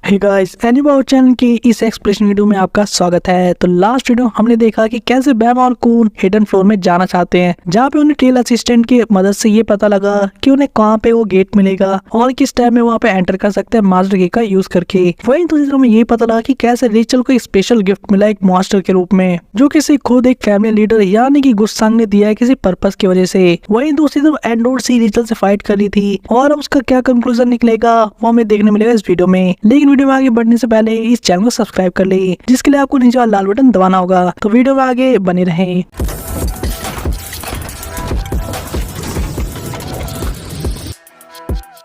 Hey guys, एनीबॉट channel की इस explanation video में आपका स्वागत है। तो लास्ट वीडियो हमने देखा कि कैसे बैम और कून हिडन फ्लोर में जाना चाहते हैं, जहाँ पे उन्हें टेल असिस्टेंट की मदद से ये पता लगा कि उन्हें कहाँ पे वो गेट मिलेगा और किस टाइम में वहाँ पे एंटर कर सकते हैं मास्टर की का यूज करके। वहीं दूसरी तरफ में ये पता लगा कि कैसे रेचल को एक स्पेशल गिफ्ट मिला एक मास्टर के रूप में, जो किसी खुद एक फैमिली लीडर यानी कि गुस्सांग ने दिया है किसी पर्पस की वजह से। वहीं दूसरी तरफ एंडोर सी रेचल से फाइट कर रही थी और अब उसका क्या कंक्लूजन निकलेगा वो हमें देखने मिलेगा इस वीडियो में। लेकिन वीडियो में आगे बढ़ने से पहले इस चैनल को सब्सक्राइब कर ले, जिसके लिए आपको नीचे वाला लाल बटन दबाना होगा। तो वीडियो में आगे बने रहें।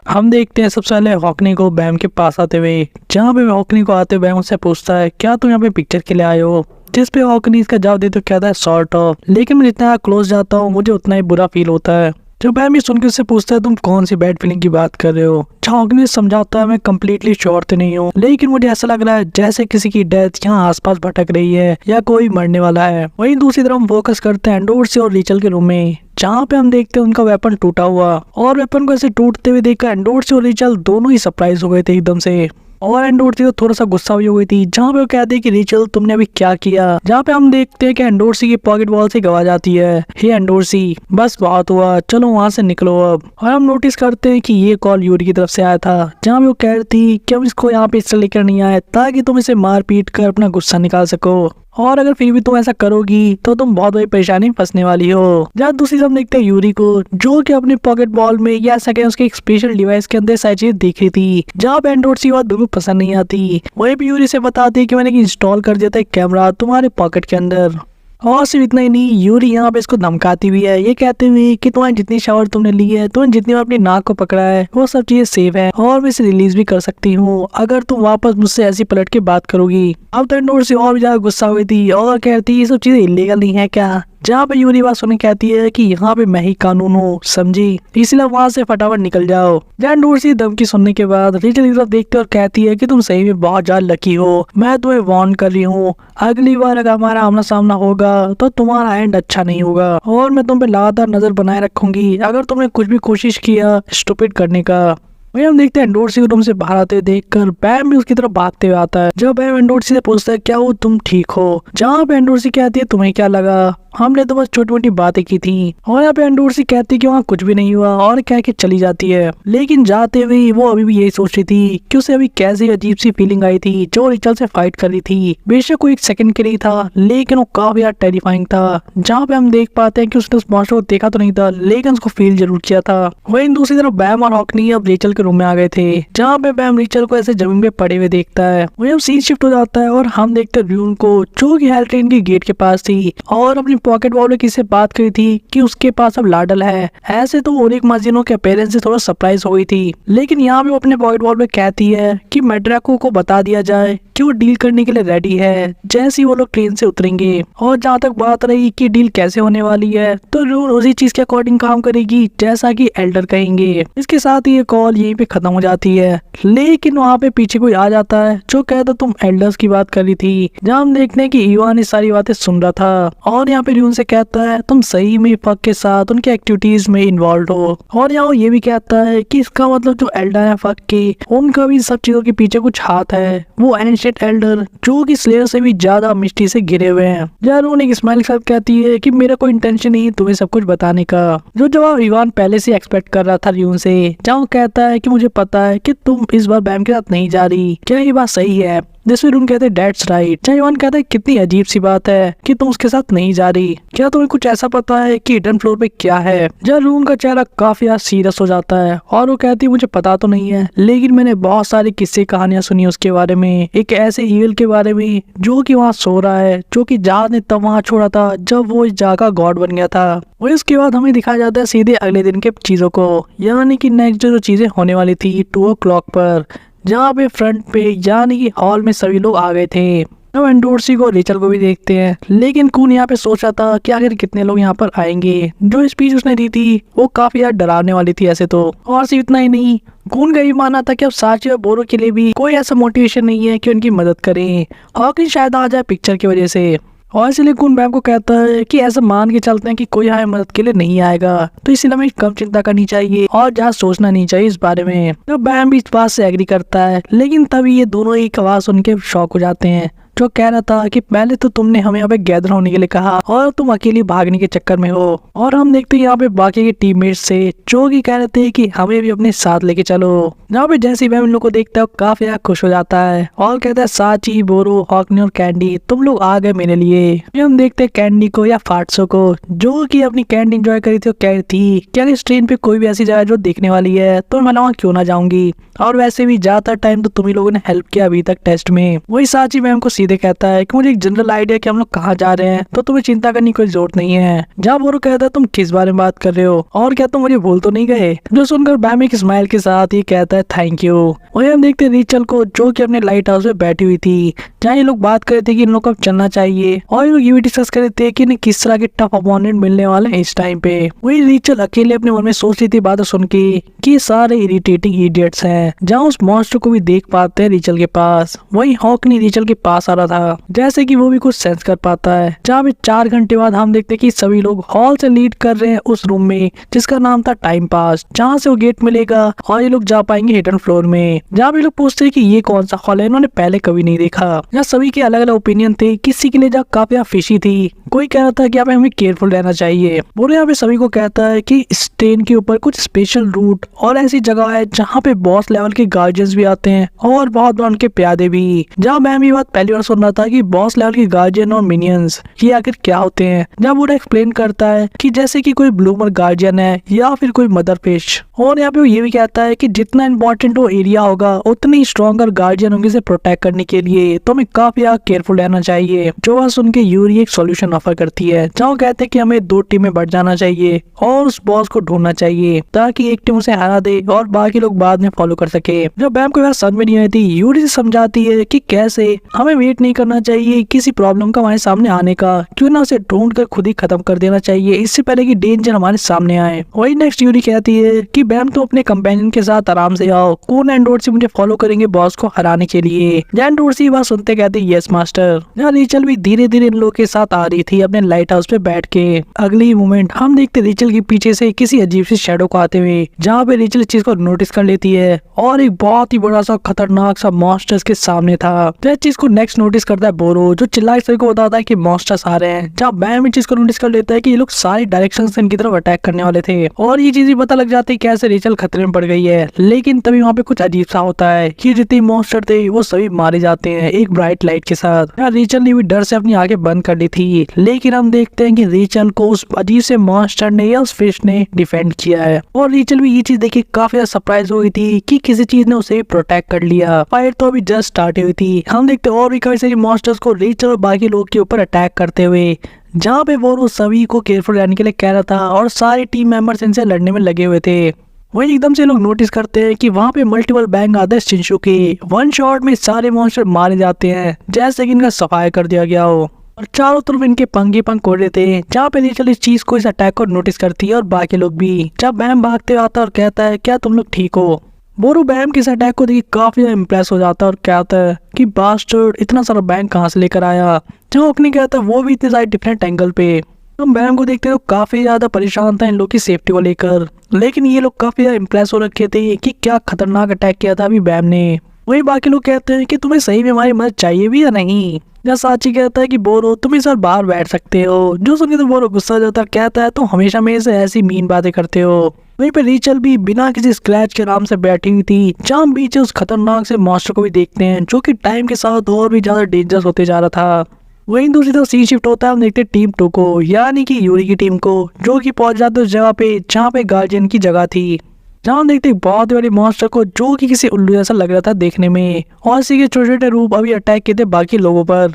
हम देखते हैं सबसे पहले हॉकनी को बैम के पास आते हुए, जहाँ पे हॉकनी को आते हुए बैम उससे पूछता है क्या तुम यहाँ पे पिक्चर के लिए आए हो, जिस पे हॉकनी इसका जवाब देते तो कहता है सॉर्ट ऑफ, लेकिन मैं जितना क्लोज जाता हूँ मुझे उतना ही बुरा फील होता है। जब बैम ये सुनकर उससे पूछता है तुम कौन सी बैड फीलिंग की बात कर रहे हो, हॉकनी समझाता है मैं कम्प्लीटली श्योर तो नहीं हूँ, लेकिन मुझे ऐसा लग रहा है जैसे किसी की डेथ यहाँ आसपास भटक रही है या कोई मरने वाला है। वहीं दूसरी तरफ हम फोकस करते हैं एंडोर से और रिचल के रूम में, जहाँ पे हम देखते हैं उनका वेपन टूटा हुआ, और वेपन को ऐसे टूटते हुए देखकर एंडोर से और रिचल दोनों ही सरप्राइज हो गए थे एकदम से। और एंडोर सी तो थोड़ा सा गुस्सा भी हो गई थी, जहाँ पे वो कहते हैं कि रिचल तुमने अभी क्या किया, जहाँ पे हम देखते हैं कि एंडोर सी की पॉकेट वॉल से गवा जाती है हे एंडोर सी बस बहुत हुआ, चलो वहाँ से निकलो अब। और हम नोटिस करते हैं कि ये कॉल यूरी की तरफ से आया था, जहाँ पे वो कह रही थी कि हम इसको यहाँ पे इसलिए लेकर नहीं आए ताकि तुम इसे मार पीट कर अपना गुस्सा निकाल सको, और अगर फिर भी तुम ऐसा करोगी तो तुम बहुत बड़ी परेशानी में फंसने वाली हो। जहाँ दूसरी तरफ देखते हैं यूरी को, जो कि अपने पॉकेट बॉल में या सके उसके एक स्पेशल डिवाइस के अंदर सारी चीज देख रही थी, जहाँ पे एंडोर सी बात बिल्कुल पसंद नहीं आती। वही भी यूरी से बताती है कि मैंने इंस्टॉल कर दिया था एक कैमरा तुम्हारे पॉकेट के अंदर। और सिर्फ इतना ही नहीं, यूरी यहाँ पे इसको धमकाती हुई है ये कहते हुए कि तुम्हारी जितनी शावर तुमने ली है, तुमने जितनी बार अपनी नाक को पकड़ा है, वो सब चीजें सेफ है और मैं इसे रिलीज भी कर सकती हूँ अगर तुम वापस मुझसे ऐसी पलट के बात करोगी। अब तो एंडोर से और भी ज्यादा गुस्सा हुई थी और कहती ये सब चीजें इलीगल नहीं है क्या, जहाँ पे यूरी बात सुनने कहती है कि यहाँ पे मैं ही कानून हूँ समझी, इसलिए वहाँ से फटाफट निकल जाओ। जैन डोर सी धमकी सुनने के बाद रिचल की तरफ देखते और कहती है कि तुम सही में बहुत ज्यादा लकी हो, मैं तुम्हें वार्न कर रही हूँ अगली बार अगर हमारा आमना सामना होगा तो तुम्हारा एंड अच्छा नहीं होगा, और मैं तुम पे लगातार नजर बनाए रखूंगी अगर तुमने कुछ भी कोशिश किया स्टूपिड करने का। वही हम देखते हैं एंडोर सी रूम से बाहर आते देखकर बैम भी उसकी तरफ भागते हुए आता है। जब बैम एंडोर सी से पूछता है क्या वो तुम ठीक हो, जहाँ पे एंडोर सी कहती है तुम्हें क्या लगा, हमने तो बस छोटी मोटी बातें की थी, और यहाँ पे एंडोर सी कहती है कि वहाँ कुछ भी नहीं हुआ और कह के चली जाती है। लेकिन जाते हुए वो अभी भी यही सोच रही थी कि उसे अभी कैसी अजीब सी फीलिंग आई थी जो रिचल से फाइट कर रही थी। बेशक वो एक सेकंड के लिए था लेकिन वो काफी यार टेरिफाइंग था, जहाँ पे हम देख पाते हैं कि उसने उस मॉन्स्टर को देखा तो नहीं था लेकिन उसको फील जरूर किया था। वहीं दूसरी तरफ बैम और हॉकनी अब रिचल रूम में आ गए थे, जहाँ पे बैम रिचल को ऐसे जमीन पे पड़े हुए देखता है। वही अब सीन शिफ्ट हो जाता है और हम देखते हैं र्यून को, जो कि हेल्ट्रेन की गेट के पास थी और अपनी पॉकेट वॉल में किसी बात करी थी कि उसके पास अब लाडल है। ऐसे तो ओरिक माजिनो के पेरेंट्स से थोड़ा सरप्राइज हो गई थी, लेकिन यहाँ पे वो अपने पॉकेट वॉल में कहती है कि मेड्राको को बता दिया जाए कि वो डील करने के लिए रेडी है जैसे ही वो लोग ट्रेन से उतरेंगे। और जहाँ तक बात रही कि डील कैसे होने वाली है, तो र्यून उसी चीज के अकॉर्डिंग काम करेगी जैसा कि एल्डर कहेंगे। इसके साथ ही ये कॉल यहीं पे खत्म हो जाती है, लेकिन वहाँ पे पीछे कोई आ जाता है जो कहता तुम एल्डर्स की बात कर रही थी, जहाँ हम देखते हैं कि इवान ये सारी बातें सुन रहा था और यहाँ पे र्यून से कहता है तुम सही में फक के साथ उनके एक्टिविटीज में इन्वॉल्व हो, और यहाँ वो ये भी कहता है कि इसका मतलब जो एल्डर है फक के उनका भी सब चीजों के पीछे कुछ हाथ है, वो एंशिएंट एल्डर जो कि स्लेयर से भी ज्यादा मिस्ट्री से घिरे हुए हैं। जहाँ र्यून एक स्माइल के साथ कहती है कि मेरा कोई इंटेंशन नहीं तुम्हें सब कुछ बताने का, जो जवाब इवान पहले से एक्सपेक्ट कर रहा था र्यून से, जहाँ वो कहता है कि मुझे पता है कि तुम इस बार बैम के साथ नहीं जा रही, क्या ये बात सही है, जिसमें र्यून कहते हैं डेट्स राइट। जहाँ इवान कहता है कितनी अजीब सी बात है कि तुम उसके साथ नहीं जा रही, क्या तुम्हें कुछ ऐसा पता है कि हिडन फ्लोर पे क्या है। जहाँ र्यून का चेहरा काफी सीरियस हो जाता है और वो कहती है मुझे पता तो नहीं है लेकिन मैंने बहुत सारी किस्से कहानियां सुनी उसके बारे में, एक ऐसे ईविल के बारे में जो कि वहाँ सो रहा है, जो कि जहाज ने तब वहाँ छोड़ा था जब वो इस जगह का गॉड बन गया था। वही उसके बाद हमें दिखाया जाता है सीधे अगले दिन के चीजों को, यानी कि नेक्स्ट जो चीजें होने वाली थी 2 o'clock पर, जहाँ पे फ्रंट पे यानी कि हॉल में सभी लोग आ गए थे। अब एंडोर सी को रिचल को भी देखते हैं, लेकिन कून यहाँ पे सोच रहा था कि आखिर कितने लोग यहाँ पर आएंगे। जो स्पीच उसने दी थी वो काफी यार डरावने वाली थी ऐसे तो, और सिर्फ इतना ही नहीं कून का भी माना था कि अब साची और बोरो के लिए भी कोई ऐसा मोटिवेशन नहीं है कि उनकी मदद करें, हॉकिन शायद आ जाए पिक्चर की वजह से। और इसलिए कून मैम को कहता है कि ऐसा मान के चलते हैं कि कोई हमारी मदद के लिए नहीं आएगा, तो इसलिए हमें कम चिंता करनी चाहिए और ज्यादा सोचना नहीं चाहिए इस बारे में। तो मैम भी इस बात से एग्री करता है, लेकिन तभी ये दोनों एक आवाज सुन के शॉक हो जाते हैं, जो कह रहा था कि पहले तो तुमने हमें यहाँ पे गैदर होने के लिए कहा और तुम अकेली भागने के चक्कर में हो। और हम देखते हैं यहाँ पे बाकी के टीममेट्स से जो कि कह रहे थे कि हमें भी अपने साथ लेके चलो। यहाँ पे जैसे मैम इन लोग को देखता है काफी खुश हो जाता है और कहता है साची, बोरो, हॉकनी और कैंडी तुम लोग आ गए मेरे लिए। फिर हम देखते हैं कैंडी को या फाटसो को, जो कि अपनी कैंडी एंजॉय करी थी, कह रही थी क्या इस ट्रेन पे कोई भी ऐसी जगह जो देखने वाली है तो मैं वहाँ क्यों ना जाऊंगी, और वैसे भी ज्यादातर टाइम तो तुम ही लोगों ने हेल्प किया अभी तक टेस्ट में। वही साची मैम को सीधे कहता है कि मुझे एक जनरल आइडिया कि हम लोग कहाँ जा रहे हैं, तो तुम्हें चिंता करने की कोई जरूरत नहीं है। जहाँ बोरो कहता है तुम किस बारे में बात कर रहे हो और क्या तुम मुझे भूल तो नहीं गए, जो सुनकर बैम एक स्माइल के साथ ही कहता है थैंक यू। वही हम देखते हैं रिचल को, जो कि अपने लाइट हाउस में बैठी हुई थी, जहाँ ये लोग बात कर रहे थे कि इन लोग को अब चलना चाहिए, और ये लोग ये भी डिस्कस कर रहे थे कि इन्हें किस तरह के टफ अपोनेंट मिलने वाले हैं इस टाइम पे। वही रिचल अकेले अपने मन में सोच रही थी बातें सुन के कि सारे इरिटेटिंग इडियट्स हैं। जहाँ उस मॉन्स्टर को भी देख पाते हैं रिचल के पास, वही हॉकनी रिचल के पास आ रहा था, जैसे कि वो भी कुछ सेंस कर पाता है। जहाँ पे 4 घंटे बाद हम देखते हैं कि सभी लोग हॉल से लीड कर रहे हैं उस रूम में जिसका नाम था टाइम पास, जहाँ से वो गेट मिलेगा और ये लोग जा पाएंगे हिडन फ्लोर में। जहाँ भी लोग पूछते हैं कि ये कौन सा हॉल है, इन्होंने पहले कभी नहीं देखा। यहाँ सभी के अलग अलग ओपिनियन थे, किसी के लिए जहाँ काफी फिशी थी, कोई कह रहा था कि यहाँ पे हमें केयरफुल रहना चाहिए। बोले यहाँ पे सभी को कहता है कि इस ट्रेन के ऊपर कुछ स्पेशल रूट और ऐसी जगह है जहाँ पे बॉस लेवल के गार्जियंस भी आते हैं और बहुत बार उनके प्यादे भी। जहाँ मैं ये बात पहली बार सुन रहा था कि बॉस लेवल के गार्जियन और मिनियंस ये आखिर क्या होते हैं। जब वो एक्सप्लेन करता है कि जैसे कि कोई ब्लूमर गार्जियन है या फिर कोई मदर फिश, और यहाँ पे वो ये भी कहता है कि जितना इंपॉर्टेंट वो एरिया होगा उतनी स्ट्रॉन्गर गार्जियन होंगे इसे प्रोटेक्ट करने के लिए, तो हमें काफी केयरफुल रहना चाहिए। जो बात सुन के यूरी एक सॉल्यूशन ऑफर करती है, जहाँ कहते हैं कि हमें 2 टीमें बढ़ जाना चाहिए और उस बॉस को ढूंढना चाहिए ताकि एक टीम उसे हरा दे और बाकी लोग बाद में फॉलो कर सके। जब बैम को समझ में नहीं आई थी, यूरी से समझाती है कि कैसे हमें वेट नहीं करना चाहिए किसी प्रॉब्लम का हमारे सामने आने का, क्यों ना उसे ढूंढ कर खुद ही खत्म कर देना चाहिए इससे पहले कि डेंजर हमारे सामने आए। वही नेक्स्ट यूरी कहती है कि बैम तुम अपने कंपेनियन के साथ आराम से आओ, कून एंड डोर्सी मुझे फॉलो करेंगे बॉस को हराने के लिए। जैन डोर्सी बात सुनते कहते यस मास्टर। जहाँ रिचल भी धीरे धीरे इन लोगों के साथ आ रही थी अपने लाइट हाउस पे बैठ के। अगली मोमेंट हम देखते रिचल के पीछे से किसी अजीब सी शैडो को आते हुए, जहाँ पे रिचल इस चीज को नोटिस कर लेती है और एक बहुत ही बड़ा सा खतरनाक सा मॉन्स्टर्स के सामने था। तो इस चीज को नेक्स्ट नोटिस करता है बोरो, जो चिल्ला सभी को बताता है कि मॉन्स्टर्स आ रहे हैं। जहाँ बैम इस चीज को नोटिस कर लेता है कि ये लोग सारी डायरेक्शन से इनकी तरफ अटैक करने वाले थे, और ये चीज भी पता लग जाती है कैसे रिचल खतरे में पड़ गई है। लेकिन तभी वहाँ पे कुछ अजीब सा होता है कि जितने मॉन्स्टर थे वो सभी मारे जाते हैं एक ब्राइट लाइट के साथ। यार रिचल ने भी डर से अपनी आंखें बंद कर ली थी, लेकिन हम देखते हैं कि रिचल को उस अजीब से मॉन्स्टर ने या उस फिश ने डिफेंड किया है, और रिचल भी ये चीज देखी काफी सरप्राइज हुई थी कि किसी चीज ने उसे प्रोटेक्ट कर लिया। फाइट तो अभी जस्ट स्टार्ट हुई थी। हम देखते और भी काफी सारे मॉन्स्टर्स को रिचल और बाकी लोग के ऊपर अटैक करते हुए, जहाँ पे वो सभी को केयरफुल रहने के लिए कह रहा था और सारे टीम मेंबर्स इनसे लड़ने में लगे हुए थे। वही एकदम से लोग नोटिस करते हैं कि वहाँ पे मल्टीपल बैंग आते हैं शिनशु के। 1 शॉट में सारे मॉन्स्टर मारे जाते हैं जैसे कि इनका सफाया कर दिया गया हो, और चारों तरफ इनके पंख उड़ रहे थे। जहाँ पे रिचल इस चीज को, इस अटैक को नोटिस करती है और बाकी लोग भी। जब बैम भागते आता है और कहता है क्या तुम लोग ठीक हो। बोरो बैम के इस अटैक को देख काफी इम्प्रेस हो जाता है और कहता है कि बास्टर्ड इतना सारा बैंक कहाँ से लेकर आया। जहाँ ओकनी कहता है वो भी इतने सारे डिफरेंट एंगल पे। हम बैम को देखते तो काफी ज्यादा परेशान था इन लोग की सेफ्टी को लेकर, लेकिन ये लोग काफी ज्यादा इम्प्रेस हो रखे थे कि क्या खतरनाक अटैक किया था अभी बैम ने। वही बाकी लोग कहते हैं कि तुम्हें सही में हमारी मदद चाहिए भी या नहीं। जहाँ साची कहता है कि बोरो तुम इस बार बाहर बैठ सकते हो, जो सुन के तो बोरो गुस्सा जाता कहता है तुम हमेशा मेरे से ऐसी मीन बातें करते हो। वहीं पे रिचल भी बिना किसी स्क्रैच के आराम से बैठी हुई थी, जहाँ बीच उस खतरनाक से मॉन्स्टर को भी देखते हैं जो कि टाइम के साथ और भी ज्यादा डेंजरस होते जा रहा था। वहीं दूसरी तरफ सीन शिफ्ट होता है, हम देखते हैं टीम 2 को, यानी कि यूरी की टीम को, जो कि पहुंच जाते उस जगह पे जहाँ पे गार्जियन की जगह थी। जहाँ देखते बहुत बड़े मॉन्स्टर को जो कि किसी उल्लू जैसा लग रहा था देखने में, और इसी के छोटे छोटे रूप अभी अटैक किए थे बाकी लोगों पर।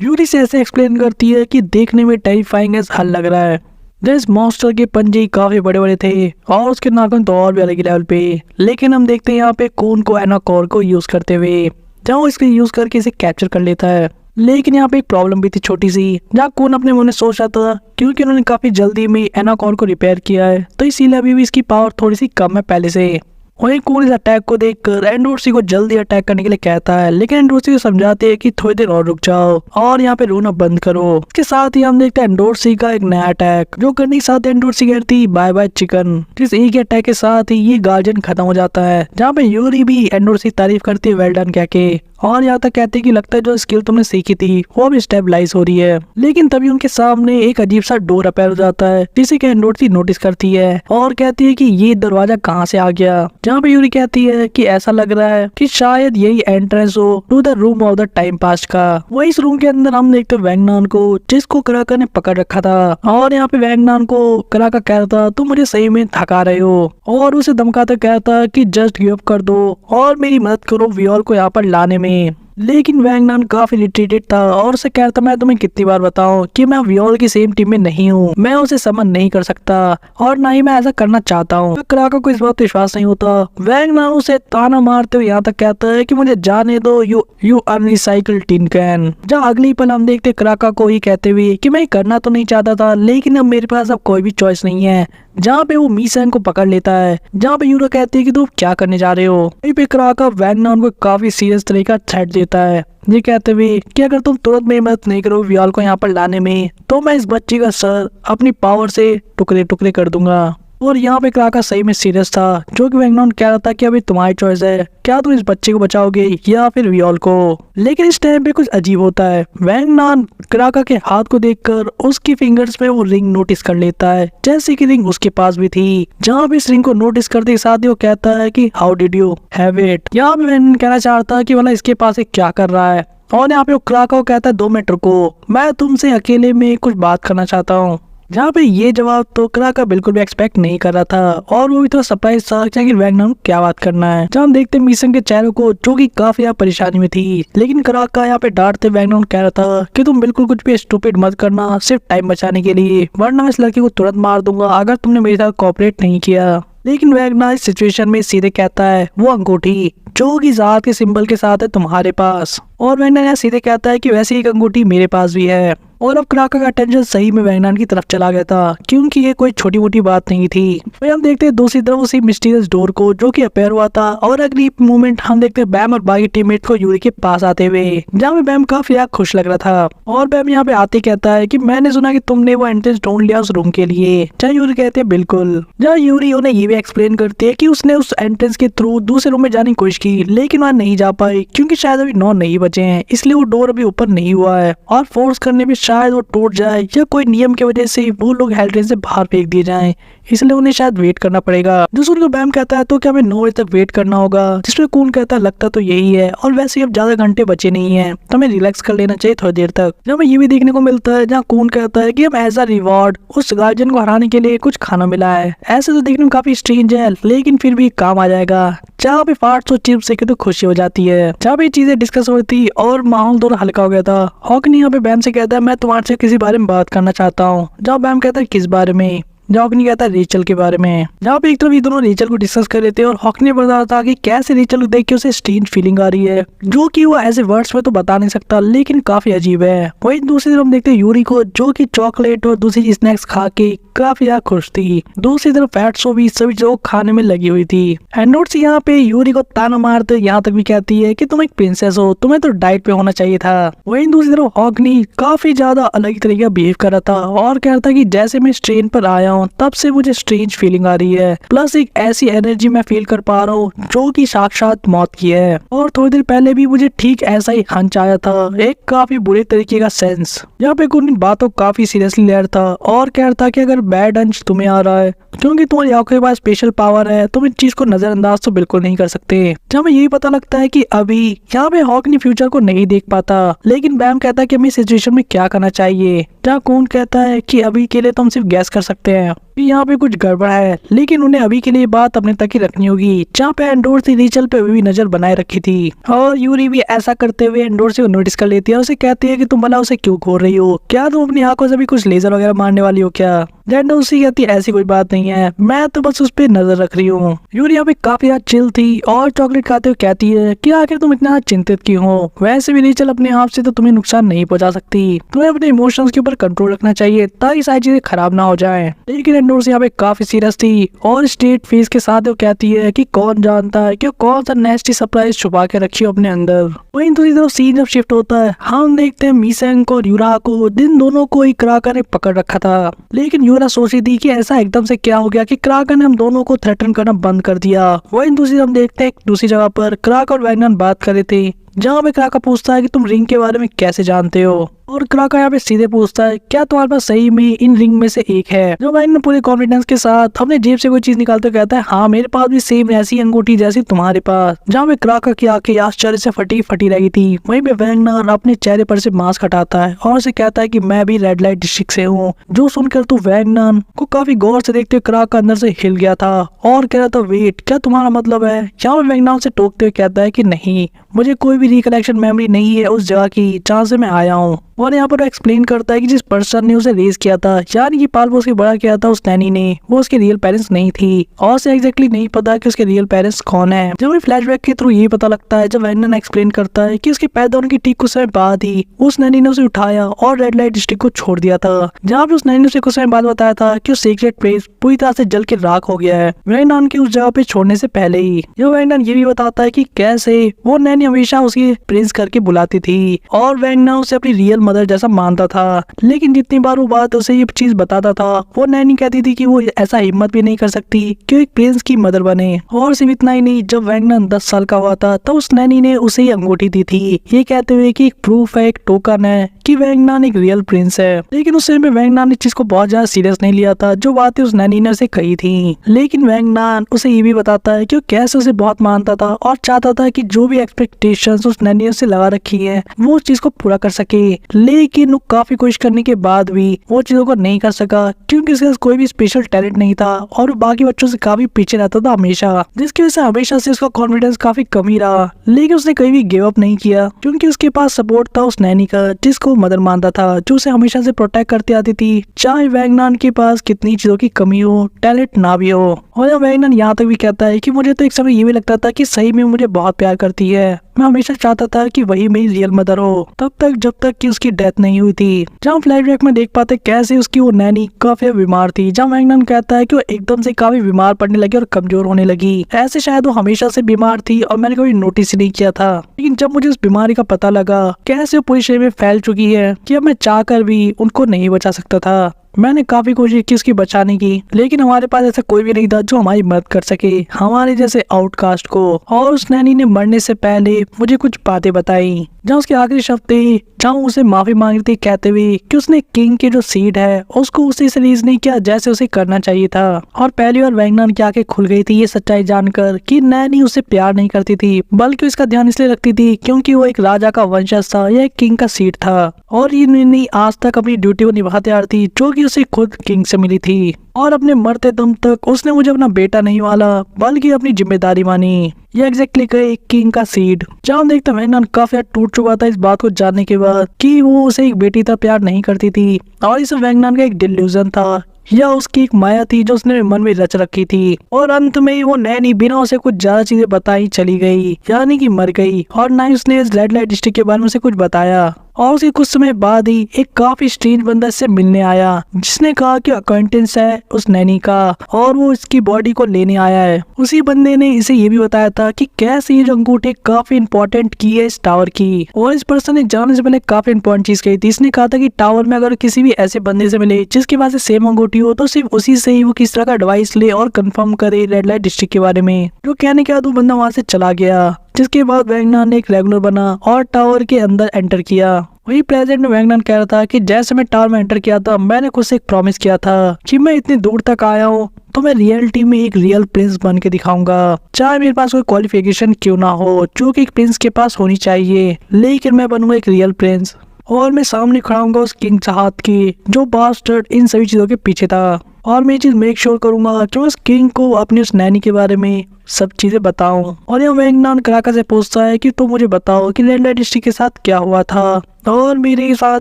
यूरी से ऐसे एक्सप्लेन करती है कि देखने में टेरिफाइंग हल लग रहा है। इस मॉन्स्टर के पंजे काफी बड़े बड़े थे और उसके नाखून तो और भी अलग लेवल पे, लेकिन हम देखते हैं यहाँ पे कून को एनाकोर को यूज करते हुए, जहाँ वो इसके यूज करके इसे कैप्चर कर लेता है। लेकिन यहाँ पे एक प्रॉब्लम भी थी छोटी सी, जहाँ कून अपने मन में सोच रहा था क्योंकि उन्होंने काफी जल्दी में एनाकोर को रिपेयर किया है, तो इसीलिए अभी भी इसकी पावर थोड़ी सी कम है पहले से। वहीं कून इस अटैक को देखकर एंडोर्सी को जल्दी अटैक करने के लिए कहता है, लेकिन एंडोर्सी को समझाते हैं कि थोड़ी देर और रुक जाओ और यहाँ पे रोना बंद करो। इसके साथ ही हम देखते हैं एंडोर्सी का एक नया अटैक जो करने के साथ एंडोर्सी कहती बाय बाय चिकन। जिस एक अटैक के साथ ही ये गार्जियन खत्म हो जाता है, जहाँ पे यूरी भी एंडोर्सी तारीफ करती है वेल डन कह के, और यहाँ तक कहते हैं कि लगता है जो स्किल तुमने सीखी थी वो भी स्टेबलाइज हो रही है। लेकिन तभी उनके सामने एक अजीब सा डोर अपेयर हो जाता है जिसे कि एंडोर्सी नोटिस करती है और कहती है कि ये दरवाजा कहाँ से आ गया। जहाँ पे यूरी कहती है कि ऐसा लग रहा है कि शायद यही एंट्रेंस हो to the room of the time past का। वही इस रूम के अंदर हम देखते वैंगनान को जिसको कराका ने पकड़ रखा था, और यहाँ पे वैंगनान को कराका कहता तुम मुझे सही में थका रहे हो, और उसे धमकाते कहता कि जस्ट गिव अप कर दो और मेरी मदद करो वियोल को यहाँ पर लाने में। लेकिन वैंगनान काफी रिट्रीटेड था और उसे कहता मैं तुम्हें कितनी बार बताऊं कि मैं वियोल की सेम टीम में नहीं हूँ, मैं उसे समन नहीं कर सकता और ना ही मैं ऐसा करना चाहता हूँ। कराका को इस बात पर विश्वास नहीं होता। वैंगनान उसे ताना मारते हुए यहाँ तक कहता है कि मुझे जाने दो यू अनरिसाइकल टिन कैन। जहाँ अगली पल हम देखते कराका को ही कहते हुए कि मैं करना तो नहीं चाहता था लेकिन अब मेरे पास अब कोई भी चॉइस नहीं है। जहाँ पे वो मीसेंग को पकड़ लेता है, जहाँ पे यूरो कहती है कि तुम क्या करने जा रहे हो। वहीं पे कराका वैंगनान को काफी सीरियस तरह का थ्रेट देता है, ये कहते हुए कि अगर तुम तुरंत मेरी मदद नहीं करो वियोल को यहाँ पर लाने में तो मैं इस बच्चे का सर अपनी पावर से टुकड़े टुकड़े कर दूंगा। और यहाँ पे कराका सही में सीरियस था, जो कि वैंगनान कह रहा था कि अभी तुम्हारी चॉइस है, क्या तुम इस बच्चे को बचाओगे या फिर वियोल को। लेकिन इस टाइम पे कुछ अजीब होता है। वैंगनान कराका के हाथ को देखकर उसकी फिंगर्स पे वो रिंग नोटिस कर लेता है, जैसे कि रिंग उसके पास भी थी। जहाँ भी इस रिंग को नोटिस करते के साथ ही वो कहता है कि how did you have it. यहाँ पे वैंगनान कहना चाहता है कि वाला इसके पास एक क्या कर रहा है, और यहाँ पे वो कराका को कहता है 2 मिनट रुको, मैं तुमसे अकेले में कुछ बात करना चाहता हूँ। जहाँ पे ये जवाब तो कराका बिल्कुल भी एक्सपेक्ट नहीं कर रहा था और वो भी थोड़ा सरप्राइज था कि वैंगनान को क्या बात करना है। जहाँ हम देखते मीसेंग के चेहरे को जो कि काफी ज्यादा परेशानी में थी, लेकिन कराका यहाँ पे डांटते वैंगनान कह रहा था कि तुम बिल्कुल कुछ भी स्टूपिड मत करना सिर्फ टाइम बचाने के लिए, वरना इस लड़के को तुरंत मार दूंगा अगर तुमने मेरे साथ कोऑपरेट नहीं किया। लेकिन वैंगनान इस सिचुएशन में सीधे कहता है वो अंगूठी जो कि ज़ात के सिंबल के साथ है तुम्हारे पास, और वैंगनान सीधे कहता है कि वैसी एक अंगूठी मेरे पास भी है। और अब कराका का अटेंशन सही में वैंगनान की तरफ चला गया था क्योंकि ये कोई छोटी मोटी बात नहीं थी। वही हम देखते हैं दूसरी तरफ उसी मिस्टीरियस डोर को जो कि अपेयर हुआ था, और अगली मोमेंट हम देखते हैं बैम और बाकी टीममेट को यूरी के पास आते हुए, जहाँ पे बैम काफी खुश लग रहा था। और बैम यहाँ पे आते कहता है कि मैंने सुना कि तुमने वो एंट्रेंस ढूंढ लिया उस रूम के लिए। जहाँ यूरी कहते हैं बिल्कुल। जहाँ यूरी उन्हें ये भी एक्सप्लेन करती है कि उसने उस एंट्रेंस के थ्रू दूसरे रूम में जाने की कोशिश की लेकिन वहाँ नहीं जा पाई क्योंकि शायद अभी 9 नहीं बचे हैं, इसलिए वो डोर अभी ओपन नहीं हुआ है, और फोर्स करने पे शायद वो टूट जाए या कोई नियम की वजह से वो लोग हेल्ट्रेन से बाहर फेंक दिए जाएं, इसलिए उन्हें शायद वेट करना पड़ेगा। जो सुन बैम कहता है तो क्या हमें 9 बजे तक वेट करना होगा, जिसमें कून कहता है लगता तो यही है, और वैसे अब ज्यादा घंटे बचे नहीं है तो हमें रिलैक्स कर लेना चाहिए थोड़ी देर तक। जब हमें ये भी देखने को मिलता है जहाँ कून कहता है कि हम एज अ रिवॉर्ड उस गार्जियन को हराने के लिए कुछ खाना मिला है। ऐसे तो देखने में काफी स्ट्रेंज है लेकिन फिर भी काम आ जाएगा। जहाँ पे फार्ट्स और चिप्स से तो खुशी हो जाती है। जहाँ पे चीजें डिस्कस हो रही थी और माहौल थोड़ा हल्का हो गया था, हॉकनी यहाँ पे बैम से कहता है मैं तुम्हारे से किसी बारे में बात करना चाहता हूँ। जहाँ बैम कहता है किस बारे में, हॉकनी कहता है रेचल के बारे में। जहाँ पे एक तरफ ये दोनों रेचल को डिस्कस कर रहे थे और हॉकनी बता रहा था कि कैसे रेचल को देख के उसे स्ट्रेंज फीलिंग आ रही है, जो कि वो ऐसे वर्ड्स में तो बता नहीं सकता लेकिन काफी अजीब है। वही दूसरी तरफ हम देखते हैं यूरी को जो कि चॉकलेट और दूसरी स्नैक्स खा के काफी ज्यादा खुश थी। दूसरी तरफ फैट्सो भी सभी जो खाने में लगी हुई थी। एंडोर्सी यहाँ पे यूरी को ताना मारते यहाँ तक भी कहती है कि तुम एक प्रिंसेस हो, तुम्हें तो डाइट पे होना चाहिए था। वहीं दूसरी तरफ हॉकनी काफी ज्यादा अलग तरीके का बिहेव कर रहा था और कह रहा था कि जैसे मैं इस ट्रेन पर आया हूँ तब से मुझे स्ट्रेंज फीलिंग आ रही है, प्लस एक ऐसी एनर्जी मैं फील कर पा रहा हूँ जो कि साक्षात मौत की है। और थोड़ी देर पहले भी मुझे ठीक ऐसा ही हंच आया था, एक काफी बुरे तरीके का सेंस। यहाँ पे कुछ बातों काफी सीरियसली ले रहा था और कह रहा था कि अगर बैड अंश तुम्हें आ रहा है क्योंकि तुम्हारी आंखों के पास स्पेशल पावर है, तुम इस चीज को नजरअंदाज तो बिल्कुल नहीं कर सकते। जब हमें यही पता लगता है कि अभी यहाँ पे हॉकनी फ्यूचर को नहीं देख पाता, लेकिन बैम कहता है कि हमें इस सिचुएशन में क्या करना चाहिए। जहाँ कून कहता है कि अभी के लिए तो हम सिर्फ गैस कर सकते हैं कि यहाँ पे कुछ गड़बड़ है, लेकिन उन्हें अभी के लिए बात अपने तक ही रखनी होगी। जहाँ पे एंडोर्सी रेचल पे भी नजर बनाए रखी थी और यूरी भी ऐसा करते हुए एंडोर्सी को नोटिस कर लेती है और उसे कहती है कि तुम भला उसे क्यों खोल रही हो, क्या तुम अपनी आंखों से भी कुछ लेजर वगैरह मारने वाली हो क्या। एंडोर्सी कहती है ऐसी कोई बात नहीं है, मैं तो बस उस पे नजर रख रही हूँ। यूरी यहाँ पे काफी ज्यादा चिल थी और चॉकलेट खाते हुए कहती है कि आखिर तुम इतना चिंतित क्यों हो, वैसे भी रेचल अपने आप से तो तुम्हें नुकसान नहीं पहुंचा सकती, तुम्हें अपने इमोशंस के ऊपर ऊपर कंट्रोल रखना चाहिए ताकि सारी चीजें खराब ना हो जाएं। लेकिन एंडोर्स यहाँ पे काफी सीरियस थी और स्ट्रेट फेस के साथ वो कहती है कि कौन जानता है कि कौन सा नेस्टी सरप्राइज छुपा के रखी हो अपने अंदर। वहीं दूसरी तरफ सीन जब शिफ्ट होता है हम देखते हैं मीसेंग को और यूरा को, जिन दोनों को एक क्राकर ने पकड़ रखा था। लेकिन यूरा सोच रही थी कि ऐसा एकदम से क्या हो गया कि क्राकर ने हम दोनों को थ्रेटन करना बंद कर दिया। वहीं दूसरी हम देखते हैं दूसरी जगह पर क्राकर और वैगनर बात कर रहे थे, जहाँ पे क्राकर पूछता है कि तुम रिंग के बारे में कैसे जानते हो, और क्राकर यहाँ पे सीधे पूछता है क्या तुम्हारे पास सही में इन रिंग में से एक है। जो वैगनर पूरे कॉन्फिडेंस के साथ अपने जेब से कोई चीज निकालते हुए कहता है हाँ मेरे पास भी सेम ऐसी अंगूठी जैसी तुम्हारे पास। जहाँ पे क्राकर की आंखें आश्चर्य से फटी फटी रही थी। वहीं पे वैगनर अपने चेहरे पर से मास्क हटाता है और उसे कहता है कि मैं भी रेड लाइट डिस्ट्रिक्ट से हूँ। जो सुनकर तो वैगनर को काफी गौर से देखते हुए क्राकर अंदर से हिल गया था और कह रहा था वेट क्या तुम्हारा मतलब है। यहाँ पे वैगनर से टोकते हुए कहता है कि नहीं मुझे कोई भी रिकलेक्शन मेमोरी नहीं है उस जगह की जहाँ से मैं आया हूँ। और यहाँ पर वो एक्सप्लेन करता है कि जिस पर्सन ने उसे रेज किया था यानी कि पाल पोस के बड़ा किया था उस नैनी ने, वो उसके रियल पेरेंट्स नहीं थी और उसे एग्जैक्टली नहीं पता कि उसके रियल पेरेंट्स कौन है। जब फ्लैशबैक के थ्रू ये पता लगता है जब वैगनर एक्सप्लेन करता है कि उसके पैदा होने की ठीक कुछ समय बाद ही उस नैनी ने उसे उठाया और रेड लाइट डिस्ट्रिक्ट को छोड़ दिया था। जहाँ पे उस नैनी ने उसे कुछ समय बाद बताया था कि उस सीक्रेट प्लेस पूरी तरह से जल के राख हो गया है वैगनर के उस जगह पे छोड़ने से पहले ही। जो वैगनर ये भी बताता है कि कैसे वो नैनी हमेशा उसकी प्रिंस करके बुलाती थी और वैगनर उसे अपनी रियल मदर जैसा मानता था। लेकिन जितनी बार वो बात उसे ये चीज बताता था वो नैनी कहती थी कि वो ऐसा हिम्मत भी नहीं कर सकती कि एक प्रिंस की मदर बने। और सिर्फ इतना ही नहीं, जब वैगनर 10 साल का हुआ था तो उस नैनी ने उसे ही अंगूठी दी थी ये कहते हुए कि एक प्रूफ है, एक टोकन है कि वैगनर एक रियल प्रिंस है। लेकिन उस समय वैगनर ने चीज को बहुत ज्यादा सीरियस नहीं लिया था जो बातें उस नैनी ने उसे कही थी। लेकिन वैगनर उसे ये भी बताता है कि वो कैसे उसे बहुत मानता था और चाहता था कि जो भी एक्सपेक्टेशंस उस नैनी ने उसे लगा रखी है वो उस चीज को पूरा कर सके। लेकिन वो काफी कोशिश करने के बाद भी वो चीजों को नहीं कर सका क्योंकि उसके पास कोई भी स्पेशल टैलेंट नहीं था और वो बाकी बच्चों से काफी पीछे रहता था हमेशा, जिसकी वजह से हमेशा से उसका कॉन्फिडेंस काफी कम ही रहा। लेकिन उसने कभी भी गिव अप नहीं किया क्योंकि उसके पास सपोर्ट था उस नैनी का जिसको मदर मानता था, जो उसे हमेशा से प्रोटेक्ट करती आती थी चाहे वैगनर के पास कितनी चीजों की कमी हो, टैलेंट ना भी हो। और वैगनर यहाँ तक भी कहता है कि मुझे तो एक समय ये भी लगता था कि सही में मुझे बहुत प्यार करती है, मैं हमेशा चाहता था कि वही मेरी रियल मदर हो तब तक जब तक कि उसकी डेथ नहीं हुई थी। जहाँ फ्लैशबैक में देख पाते कैसे उसकी वो नैनी काफी बीमार थी। जहाँ वैगनर कहता है कि वो एकदम से काफी बीमार पड़ने लगी और कमजोर होने लगी, ऐसे शायद वो हमेशा से बीमार थी और मैंने कभी नोटिस नहीं किया था। लेकिन जब मुझे उस बीमारी का पता लगा कैसे वो पूरी शरीर में फैल चुकी है कि अब मैं चाहकर भी उनको नहीं बचा सकता था। मैंने काफी कोशिश की उसकी बचाने की, लेकिन हमारे पास ऐसा कोई भी नहीं था जो हमारी मदद कर सके हमारे जैसे आउटकास्ट को। और उस नैनी ने मरने से पहले मुझे कुछ बातें बताई जहाँ उसके आखिरी शब्द थे जहाँ उसे माफी मांगी थी कहते हुए कि उसने किंग की जो सीट है उसको उसी से रिलीज नहीं किया जैसे उसे करना चाहिए था। और पहली बार वैगनर की आंखें खुल गई थी ये सच्चाई जानकर कि नैनी उसे प्यार नहीं करती थी बल्कि उसका ध्यान इसलिए रखती थी क्योंकि वो एक राजा का वंशज था, यह एक किंग का सीट था और ये नैनी आज तक अपनी ड्यूटी को निभाते आ रही थी जो कि उसे खुद किंग से मिली थी। और अपने मरते दम तक उसने मुझे अपना बेटा नहीं माना बल्कि अपनी जिम्मेदारी मानी। ये एग्जैक्टली कहे किंग का सीड। जहाँ देखता वैगनर काफी टूट चुका था इस बात को जानने के बाद कि वो उसे एक बेटी तरह प्यार नहीं करती थी और इस वैगनर का एक डिल्यूजन था या उसकी एक माया थी जो उसने मन में रच रखी थी। और अंत में वो नैनी बिना उसे कुछ ज्यादा चीजें बताई चली गई यानी कि मर गई और ना ही उसने इस रेड लाइट डिस्ट्रिक्ट के बारे में उसे कुछ बताया। और उसके कुछ समय बाद ही एक काफी स्ट्रेंज बंदा इससे मिलने आया जिसने कहा कि अक्वाइंटेंस है उस नैनी का और वो इसकी बॉडी को लेने आया है। उसी बंदे ने इसे ये भी बताया था कि कैसे ये जो अंगूठी काफी इंपॉर्टेंट की है इस टावर की। और इस पर्सन ने जाने से पहले काफी इंपॉर्टेंट चीज कही थी। इसने कहा था कि टावर में अगर किसी भी ऐसे बंदे से मिले जिसके पास सेम अंगूठी हो तो सिर्फ उसी से ही वो किस तरह का एडवाइस ले और कंफर्म करे रेड लाइट डिस्ट्रिक्ट के बारे में। जो कहने के बाद वो बंदा वहां से चला गया, जिसके बाद वैगनर ने एक रेगुलर बना और टावर के अंदर एंटर किया। वही प्रेजेंट में वैगनर कह रहा था कि जैसे मैं टावर में एंटर किया था मैंने खुद से एक प्रॉमिस किया था कि मैं इतनी दूर तक आया हूँ तो मैं रियलिटी में एक रियल प्रिंस बन के दिखाऊंगा, चाहे मेरे पास कोई क्वालिफिकेशन क्यों ना हो जो कि एक प्रिंस के पास होनी चाहिए, लेकिन मैं बनूंगा एक रियल प्रिंस और मैं सामने खड़ा हूँगा उस किंग चाहत के जो बास्टर्ड इन सभी चीजों के पीछे था। और मैं ये चीज मेक श्योर करूंगा कि उस किंग को अपनी उस नैनी के बारे में सब चीजें बताऊं। और यहाँ वैंगनान क्राका से पूछता है कि तुम मुझे बताओ कि रेड लाइट डिस्ट्रिक्ट के साथ क्या हुआ था और मेरे साथ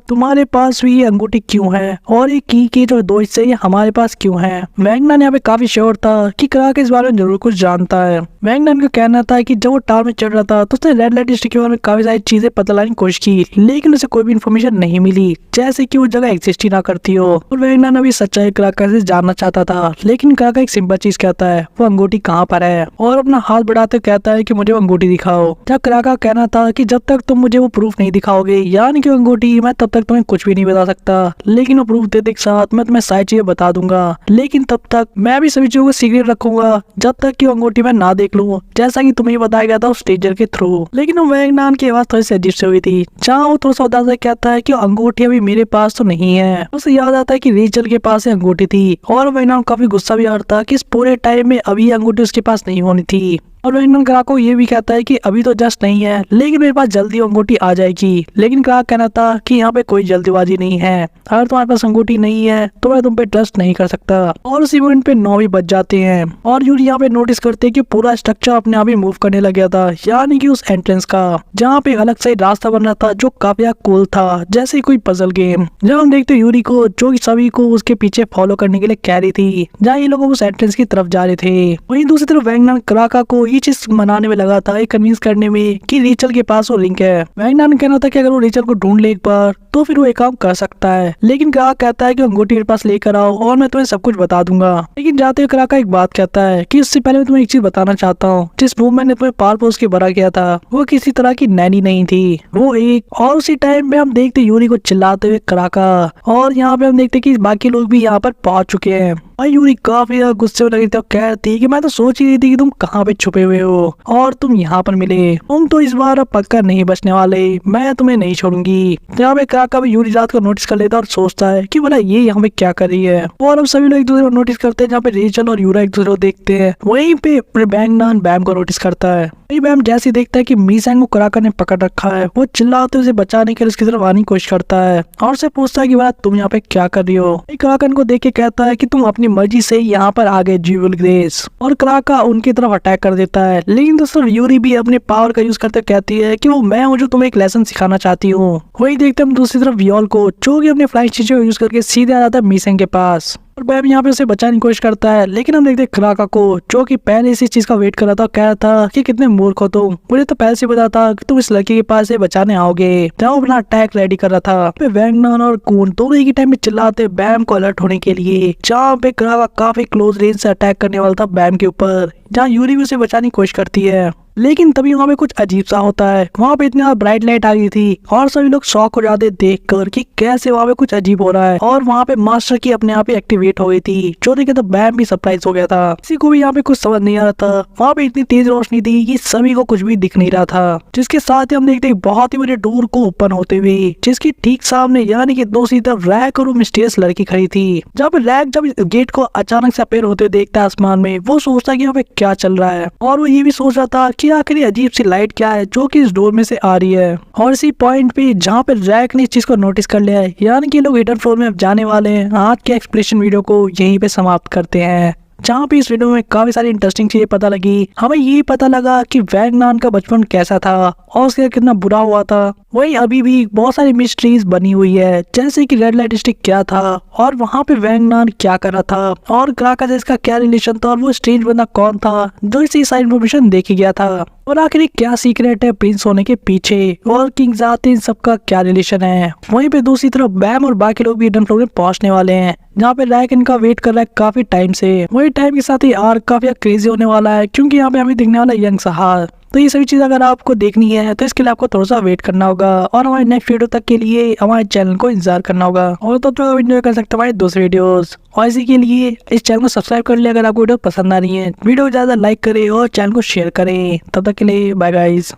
तुम्हारे पास भी ये अंगूठी क्यों है और ये की के जो दो हिस्से ये हमारे पास क्यों है। वैंगनान यहाँ पे काफी श्योर था कि क्राका इस बारे में जरूर कुछ जानता है। वैंगनान का कहना था कि जब वो टावर में चढ़ रहा था तो उसने रेड लाइट डिस्ट्रिक्ट के बारे में काफी सारी चीजें पता लगाने की कोशिश की, लेकिन उसे कोई भी इन्फॉर्मेशन नहीं मिली, जैसे कि वो जगह एग्जिस्ट ही ना करती हो। और वैंगनान अभी सच्चाई क्राका से जानना चाहता था, लेकिन क्राका एक सिंपल चीज कहता है, वो अंगूठी कहाँ पर है, और अपना हाथ बढ़ाते कहता है कि मुझे वो अंगूठी दिखाओ। जब क्राका कहना था कि जब तक तुम मुझे वो प्रूफ नहीं दिखाओगे यानी कि अंगूठी, मैं तब तक तुम्हें कुछ भी नहीं बता सकता, लेकिन वो प्रूफ देने के साथ मैं तुम्हें सारी चीजें बता दूंगा, लेकिन तब तक मैं भी सभी चीजों को सीक्रेट रखूंगा जब तक कि अंगूठी मैं ना देख लूं, जैसा कि तुम्हें बताया गया था उस टीचर के थ्रू। लेकिन वो वैंगनान की आवाज थोड़ी सी अजीब से हुई थी, जहाँ वो थोड़ा सा उदास से कहता है कि अंगूठी अभी मेरे पास तो नहीं है। उसे याद आता है कि रेचल के पास अंगूठी थी, और वैंगनान काफी गुस्सा भी आ रहा था कि इस पूरे टाइम में अभी अंगूठी उसके पास नहीं होनी थी। और वैंगनान क्राक को ये भी कहता है कि अभी तो जस्ट नहीं है, लेकिन मेरे पास जल्दी अंगूठी आ जाएगी। लेकिन क्राक कहना था कि यहाँ पे कोई जल्दीबाजी नहीं है, अगर तुम्हारे पास अंगूठी नहीं है तो मैं तुम पे ट्रस्ट नहीं कर सकता। और उसी मोमेंट पे 9 भी बज जाते हैं और यूरी यहाँ पे नोटिस करते हैं कि पूरा स्ट्रक्चर अपने आप ही मूव करने लग गया था, यानी कि उस एंट्रेंस का, जहाँ पे अलग से रास्ता बन रहा था जो काफी कूल था, जैसे कोई पजल गेम। जब हम देखते यूरी को जो कि सभी को उसके पीछे फॉलो करने के लिए कह रही थी, जहाँ ये लोग उस एंट्रेंस की तरफ जा रहे थे। वहीं दूसरी तरफ वैंगनान क्राका को ये चीज मनाने में लगा था, कन्विंस करने में कि रेचल के पास वो लिंक है। वैंगनान कहना था कि अगर वो रेचल को ढूंढ ले एक बार तो फिर वो एक काम कर सकता है, लेकिन क्राक कहता है कि अंगूठी मेरे पास लेकर आओ और मैं तुम्हें सब कुछ बता दूंगा। लेकिन जाते हुए क्राका एक बात कहता है कि उससे पहले मैं तुम्हें एक चीज बताना चाहता हूँ, जिस वूमेन ने तुम्हें पाल पोस के बड़ा किया था वो किसी तरह की नैनी नहीं थी, वो एक। और उसी टाइम में हम देखते यूरी को चिल्लाते हुए क्राका, और यहाँ पे हम देखते कि बाकी लोग भी यहाँ पर पहुंच चुके हैं। और यूरी काफी गुस्से में लगी थी और कह रही थी कि मैं तो सोच ही रही थी कि तुम कहाँ पे छुपे हुए हो और तुम यहाँ पर मिले, तुम तो इस बार अब पक्का नहीं बचने वाले, मैं तुम्हें नहीं छोड़ूंगी। यहाँ पे क्राका भी यूरी रात को नोटिस कर लेता और सोचता है कि बोला ये यहाँ पे क्या कर रही है। और अब सभी लोग एक दूसरे को नोटिस करते हैं, जहाँ पे रेचल और यूरा एक दूसरे को देखते हैं। वहीं पे वैंगनान बैम को नोटिस करता है। बैम जैसे देखता है कि मीसैंग को क्राका ने पकड़ रखा है, वो चिल्लाते उसे बचाने के लिए उसकी तरफ आने की कोशिश करता है और उससे पूछता है कि भाई तुम यहाँ पे क्या कर रही हो। क्राका को देख के कहता है कि तुम अपनी मर्जी से यहाँ पर आ गए ज्यूल ग्रेस, और क्राका उनकी तरफ अटैक कर देता है। लेकिन दोस्तों यूरी भी अपने पावर का यूज करते कहती है कि वो मैं हूँ जो तुम्हें एक लेसन सिखाना चाहती हूँ। वही देखते हम दूसरी तरफ वियोल को, जो कि अपने फ्लाइंग चीजों को यूज करके सीधे आ जाता है मीसैंग के पास, और बैम यहाँ पे उसे बचाने की कोशिश करता है। लेकिन हम देखते क्राका को, जो कि पहले इसी चीज का वेट कर रहा था, कह रहा था कि कितने मूर्ख हो तुम, मुझे तो पहले से पता था कि तुम इस लड़की के पास से बचाने आओगे, जहाँ अपना अटैक रेडी कर रहा था। वैंगनान और कून दोनों एक ही टाइम में चिल्लाते बैम को अलर्ट होने के लिए, जहाँ पे क्राका काफी क्लोज रेंज से अटैक करने वाला था बैम के ऊपर, जहाँ यूरी भी उसे बचाने की कोशिश करती है। लेकिन तभी वहाँ पे कुछ अजीब सा होता है, वहाँ पे इतनी ब्राइट लाइट आ गई थी और सभी लोग शॉक हो जाते देखकर कि कैसे वहाँ पे कुछ अजीब हो रहा है, और वहाँ पे मास्टर की अपने आप ही एक्टिवेट हो गई थी, जो देखे तो बैम भी सरप्राइज हो गया था। किसी को भी यहाँ पे कुछ समझ नहीं आ रहा था, वहाँ पे इतनी तेज रोशनी थी कि सभी को कुछ भी दिख नहीं रहा था। जिसके साथ ही हम देखते बहुत ही बड़े डोर को ओपन होते हुए, जिसकी ठीक सामने यानी कि दूसरी तरफ रैक और वो मिस्टीरियस लड़की खड़ी थी। जहाँ पे रैक जब गेट को अचानक से अपेयर होते देखता है आसमान में, वो सोचता है कि यहाँ पे क्या चल रहा है, और वो ये भी सोच रहा था कि आखिर ये अजीब सी लाइट क्या है जो कि इस डोर में से आ रही है। और इसी पॉइंट पे जहाँ पे रैक ने इस चीज को नोटिस कर लिया है, यानी कि लोग हिडन फ्लोर में अब जाने वाले हैं। आज के एक्सप्लेनेशन वीडियो को यहीं पे समाप्त करते हैं, जहाँ पे इस वीडियो में काफी सारी इंटरेस्टिंग चीजें पता लगी। हमें ये पता लगा कि वैंगनान का बचपन कैसा था और उसका कितना बुरा हुआ था। वहीं अभी भी बहुत सारी मिस्ट्रीज बनी हुई है, जैसे कि रेड लाइट डिस्ट्रिक्ट क्या था और वहाँ पे वैंगनान क्या कर रहा था, और क्राका से इसका क्या रिलेशन था, और वो स्ट्रेंज बंदा कौन था जो इसी सारी इन्फॉर्मेशन देखी गया था, और आखिर क्या सीक्रेट है प्रिंस होने के पीछे, और किंग जाते इन सबका क्या रिलेशन है। वहीं पे दूसरी तरफ बैम और बाकी लोग भी हिडन फ्लोर में पहुंचने वाले हैं, जहाँ पे रैक इनका वेट कर रहा है काफी टाइम से। वही टाइम के साथ ही आर्क काफी क्रेजी होने वाला है, क्योंकि यहाँ पे हमें दिखने वाला है यंग सहार। तो ये सभी चीज अगर आपको देखनी है तो इसके लिए आपको थोड़ा सा वेट करना होगा, और हमारे नेक्स्ट वीडियो तक के लिए हमारे चैनल को इंतजार करना होगा। और तब तक आप एंजॉय कर सकते हैं हमारे दूसरे वीडियोस, और इसी के लिए इस चैनल को सब्सक्राइब कर ले अगर आपको वीडियो पसंद आ रही है। वीडियो को ज्यादा लाइक करें और चैनल को शेयर करें। तब तक के लिए बाय गाइस।